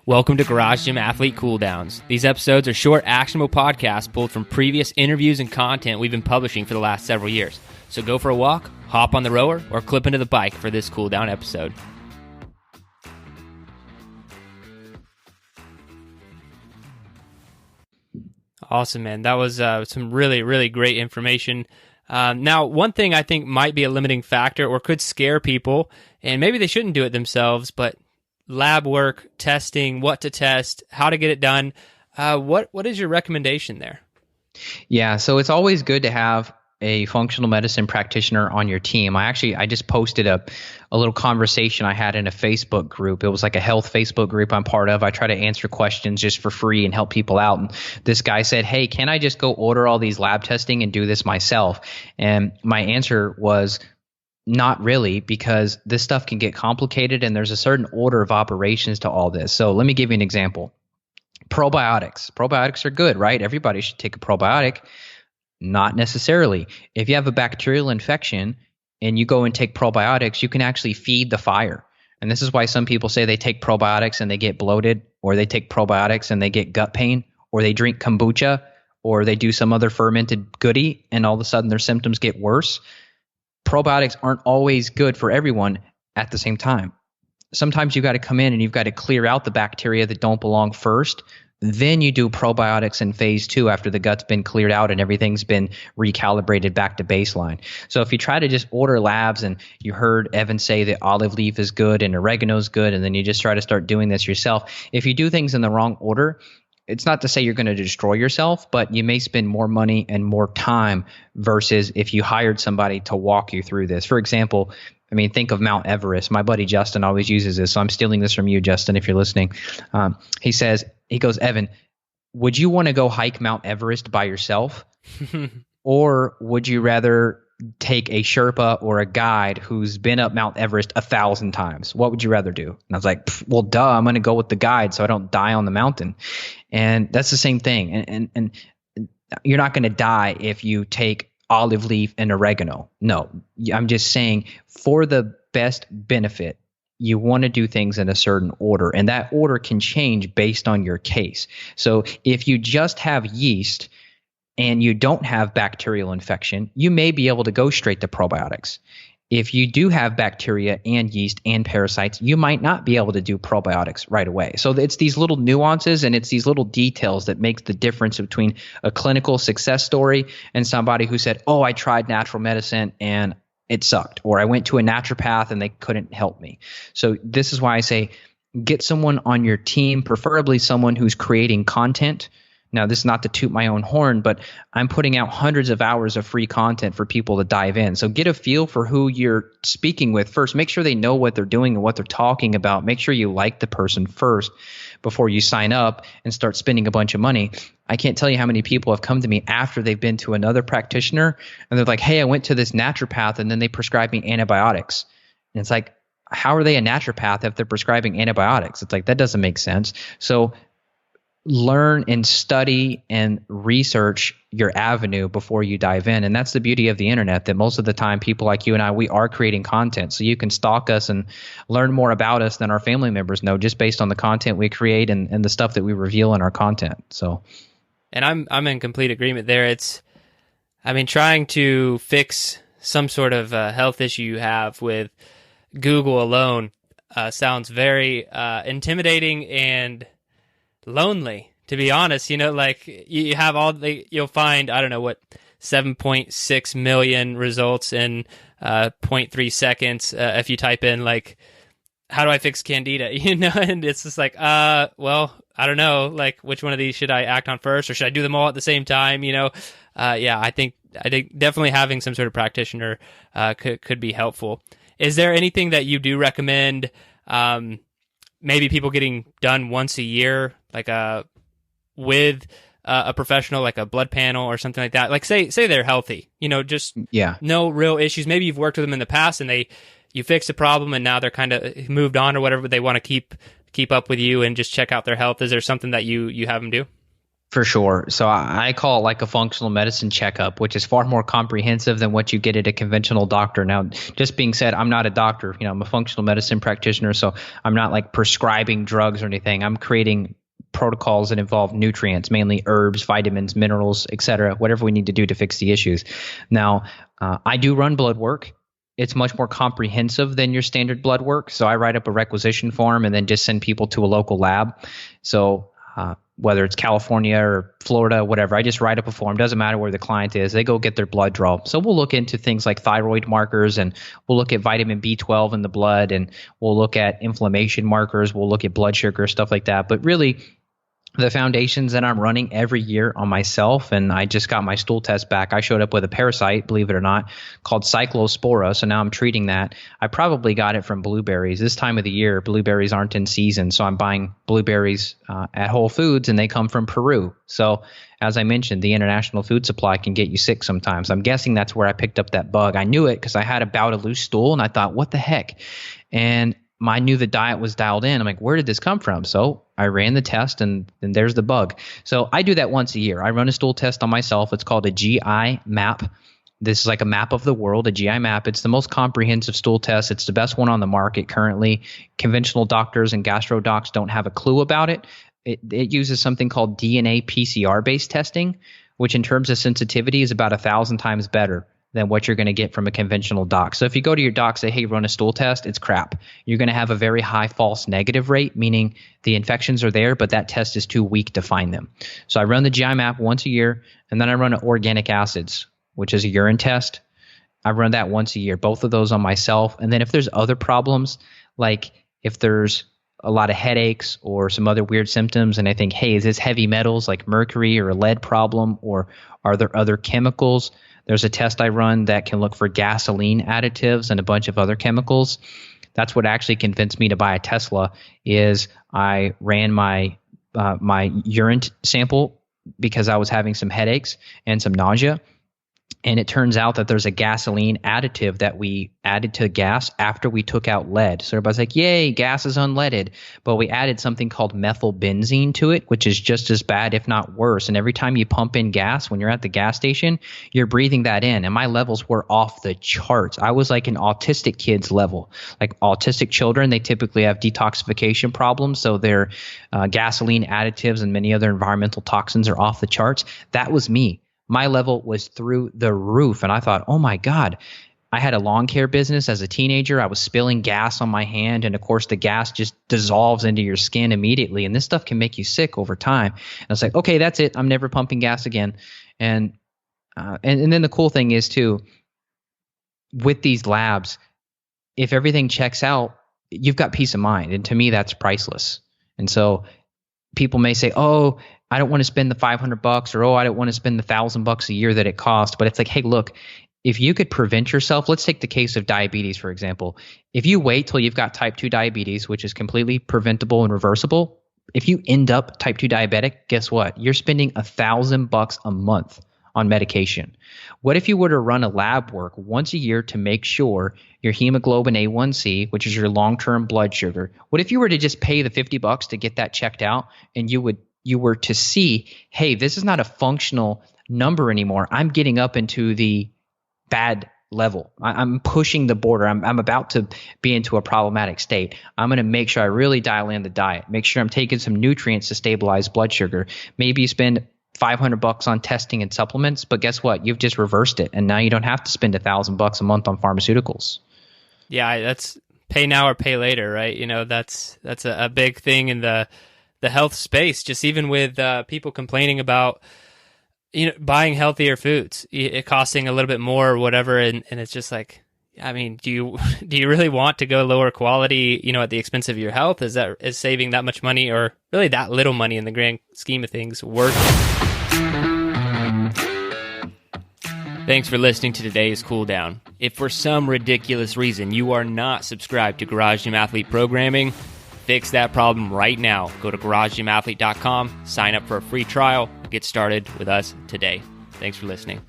Welcome to Garage Gym Athlete Cool Downs. These episodes are short, actionable podcasts pulled from previous interviews and content we've been publishing for the last several years. So go for a walk, hop on the rower, or clip into the bike for this cool down episode. Awesome, man. That was some really, really great information. Now, one thing I think might be a limiting factor or could scare people, and maybe they shouldn't do it themselves, but lab work, testing, what to test, how to get it done. What is your recommendation there? Yeah, so it's always good to have a functional medicine practitioner on your team. I just posted a little conversation I had in a Facebook group. It was like a health Facebook group I'm part of. I try to answer questions just for free and help people out. And this guy said, hey, can I just go order all these lab testing and do this myself? And my answer was, not really, because this stuff can get complicated and there's a certain order of operations to all this. So let me give you an example. Probiotics. Probiotics are good, right? Everybody should take a probiotic. Not necessarily. If you have a bacterial infection and you go and take probiotics, you can actually feed the fire. And this is why some people say they take probiotics and they get bloated, or they take probiotics and they get gut pain, or they drink kombucha, or they do some other fermented goodie and all of a sudden their symptoms get worse. Probiotics aren't always good for everyone at the same time. Sometimes you've got to come in and you've got to clear out the bacteria that don't belong first. Then you do probiotics in phase 2 after the gut's been cleared out and everything's been recalibrated back to baseline. So if you try to just order labs, and you heard Evan say that olive leaf is good and oregano is good, and then you just try to start doing this yourself, if you do things in the wrong order, it's not to say you're going to destroy yourself, but you may spend more money and more time versus if you hired somebody to walk you through this. For example, think of Mount Everest. My buddy Justin always uses this, so I'm stealing this from you, Justin, if you're listening. He goes, Evan, would you want to go hike Mount Everest by yourself? Or would you rather take a Sherpa or a guide who's been up Mount Everest 1,000 times? What would you rather do? And I was like, well, duh, I'm going to go with the guide so I don't die on the mountain. And that's the same thing. And you're not going to die if you take olive leaf and oregano. No, I'm just saying for the best benefit, you want to do things in a certain order, and that order can change based on your case. So if you just have yeast and you don't have bacterial infection, you may be able to go straight to probiotics. If you do have bacteria and yeast and parasites, you might not be able to do probiotics right away. So it's these little nuances and it's these little details that makes the difference between a clinical success story and somebody who said, oh, I tried natural medicine and it sucked, or I went to a naturopath and they couldn't help me. So this is why I say get someone on your team, preferably someone who's creating content. Now, this is not to toot my own horn, but I'm putting out hundreds of hours of free content for people to dive in. So get a feel for who you're speaking with first. Make sure they know what they're doing and what they're talking about. Make sure you like the person first before you sign up and start spending a bunch of money. I can't tell you how many people have come to me after they've been to another practitioner and they're like, hey, I went to this naturopath and then they prescribed me antibiotics. And it's like, how are they a naturopath if they're prescribing antibiotics? It's like, that doesn't make sense. So learn and study and research your avenue before you dive in. And that's the beauty of the internet, that most of the time people like you and I, we are creating content. So you can stalk us and learn more about us than our family members know just based on the content we create and the stuff that we reveal in our content. So, and I'm in complete agreement there. Trying to fix some sort of health issue you have with Google alone sounds very intimidating and lonely, to be honest. You have you'll find, 7.6 million results in 0.3 seconds if you type in how do I fix candida, and it's just well, I don't know, which one of these should I act on first, or should I do them all at the same time? I think definitely having some sort of practitioner could be helpful. Is there anything that you do recommend maybe people getting done once a year, with a professional, like a blood panel or something like that? Say they're healthy, no real issues. Maybe you've worked with them in the past and you fixed a problem and now they're kind of moved on or whatever, but they want to keep up with you and just check out their health. Is there something that you have them do? For sure. So I call it like a functional medicine checkup, which is far more comprehensive than what you get at a conventional doctor. Now, just being said, I'm not a doctor. I'm a functional medicine practitioner, so I'm not like prescribing drugs or anything. I'm creating protocols that involve nutrients, mainly herbs, vitamins, minerals, etc., whatever we need to do to fix the issues. Now, I do run blood work. It's much more comprehensive than your standard blood work. So I write up a requisition form and then just send people to a local lab. So whether it's California or Florida, whatever, I just write up a form. Doesn't matter where the client is. They go get their blood draw. So we'll look into things like thyroid markers, and we'll look at vitamin B12 in the blood, and we'll look at inflammation markers. We'll look at blood sugar, stuff like that. But really, the foundations that I'm running every year on myself, and I just got my stool test back. I showed up with a parasite, believe it or not, called Cyclospora. So now I'm treating that. I probably got it from blueberries. This time of the year, blueberries aren't in season. So I'm buying blueberries at Whole Foods, and they come from Peru. So as I mentioned, the international food supply can get you sick sometimes. I'm guessing that's where I picked up that bug. I knew it because I had a bout of loose stool, and I thought, what the heck? And I knew the diet was dialed in. I'm like, where did this come from? So I ran the test, and there's the bug. So I do that once a year. I run a stool test on myself. It's called a GI map. This is like a map of the world, a GI map. It's the most comprehensive stool test. It's the best one on the market currently. Conventional doctors and gastro docs don't have a clue about it. It uses something called DNA PCR-based testing, which in terms of sensitivity is about 1,000 times better than what you're going to get from a conventional doc. So if you go to your doc, say, hey, run a stool test, it's crap. You're going to have a very high false negative rate, meaning the infections are there, but that test is too weak to find them. So I run the GI map once a year, and then I run organic acids, which is a urine test. I run that once a year, both of those on myself. And then if there's other problems, like if there's a lot of headaches or some other weird symptoms, and I think, hey, is this heavy metals like mercury or a lead problem, or are there other chemicals? There's a test I run that can look for gasoline additives and a bunch of other chemicals. That's what actually convinced me to buy a Tesla. Is I ran my urine sample because I was having some headaches and some nausea. And it turns out that there's a gasoline additive that we added to gas after we took out lead. So everybody's like, yay, gas is unleaded. But we added something called methylbenzene to it, which is just as bad, if not worse. And every time you pump in gas when you're at the gas station, you're breathing that in. And my levels were off the charts. I was like an autistic kid's level. Like autistic children, they typically have detoxification problems. So their gasoline additives and many other environmental toxins are off the charts. That was me. My level was through the roof. And I thought, oh my God, I had a lawn care business as a teenager. I was spilling gas on my hand. And of course, the gas just dissolves into your skin immediately. And this stuff can make you sick over time. And I was like, okay, that's it. I'm never pumping gas again. And then the cool thing is too, with these labs, if everything checks out, you've got peace of mind. And to me, that's priceless. And so people may say, oh, I don't want to spend the $500, or, oh, I don't want to spend the $1,000 a year that it costs. But it's like, hey, look, if you could prevent yourself, let's take the case of diabetes, for example. If you wait till you've got type 2 diabetes, which is completely preventable and reversible, if you end up type 2 diabetic, guess what? You're spending $1,000 a month on medication. What if you were to run a lab work once a year to make sure your hemoglobin A1C, which is your long-term blood sugar, what if you were to just pay the $50 to get that checked out, and you were to see, hey, this is not a functional number anymore. I'm getting up into the bad level. I'm pushing the border. I'm about to be into a problematic state. I'm going to make sure I really dial in the diet, make sure I'm taking some nutrients to stabilize blood sugar. Maybe you spend $500 on testing and supplements, but guess what? You've just reversed it. And now you don't have to spend $1,000 a month on pharmaceuticals. Yeah, that's pay now or pay later, right? That's a big thing in the health space, just even with people complaining about buying healthier foods, it costing a little bit more or whatever, and it's just like, I mean, do you really want to go lower quality at the expense of your health? Is saving that much money, or really that little money in the grand scheme of things, worth it? Thanks for listening to today's Cool Down. If for some ridiculous reason you are not subscribed to Garage Gym Athlete programming, fix that problem right now. Go to GarageGymAthlete.com, sign up for a free trial, get started with us today. Thanks for listening.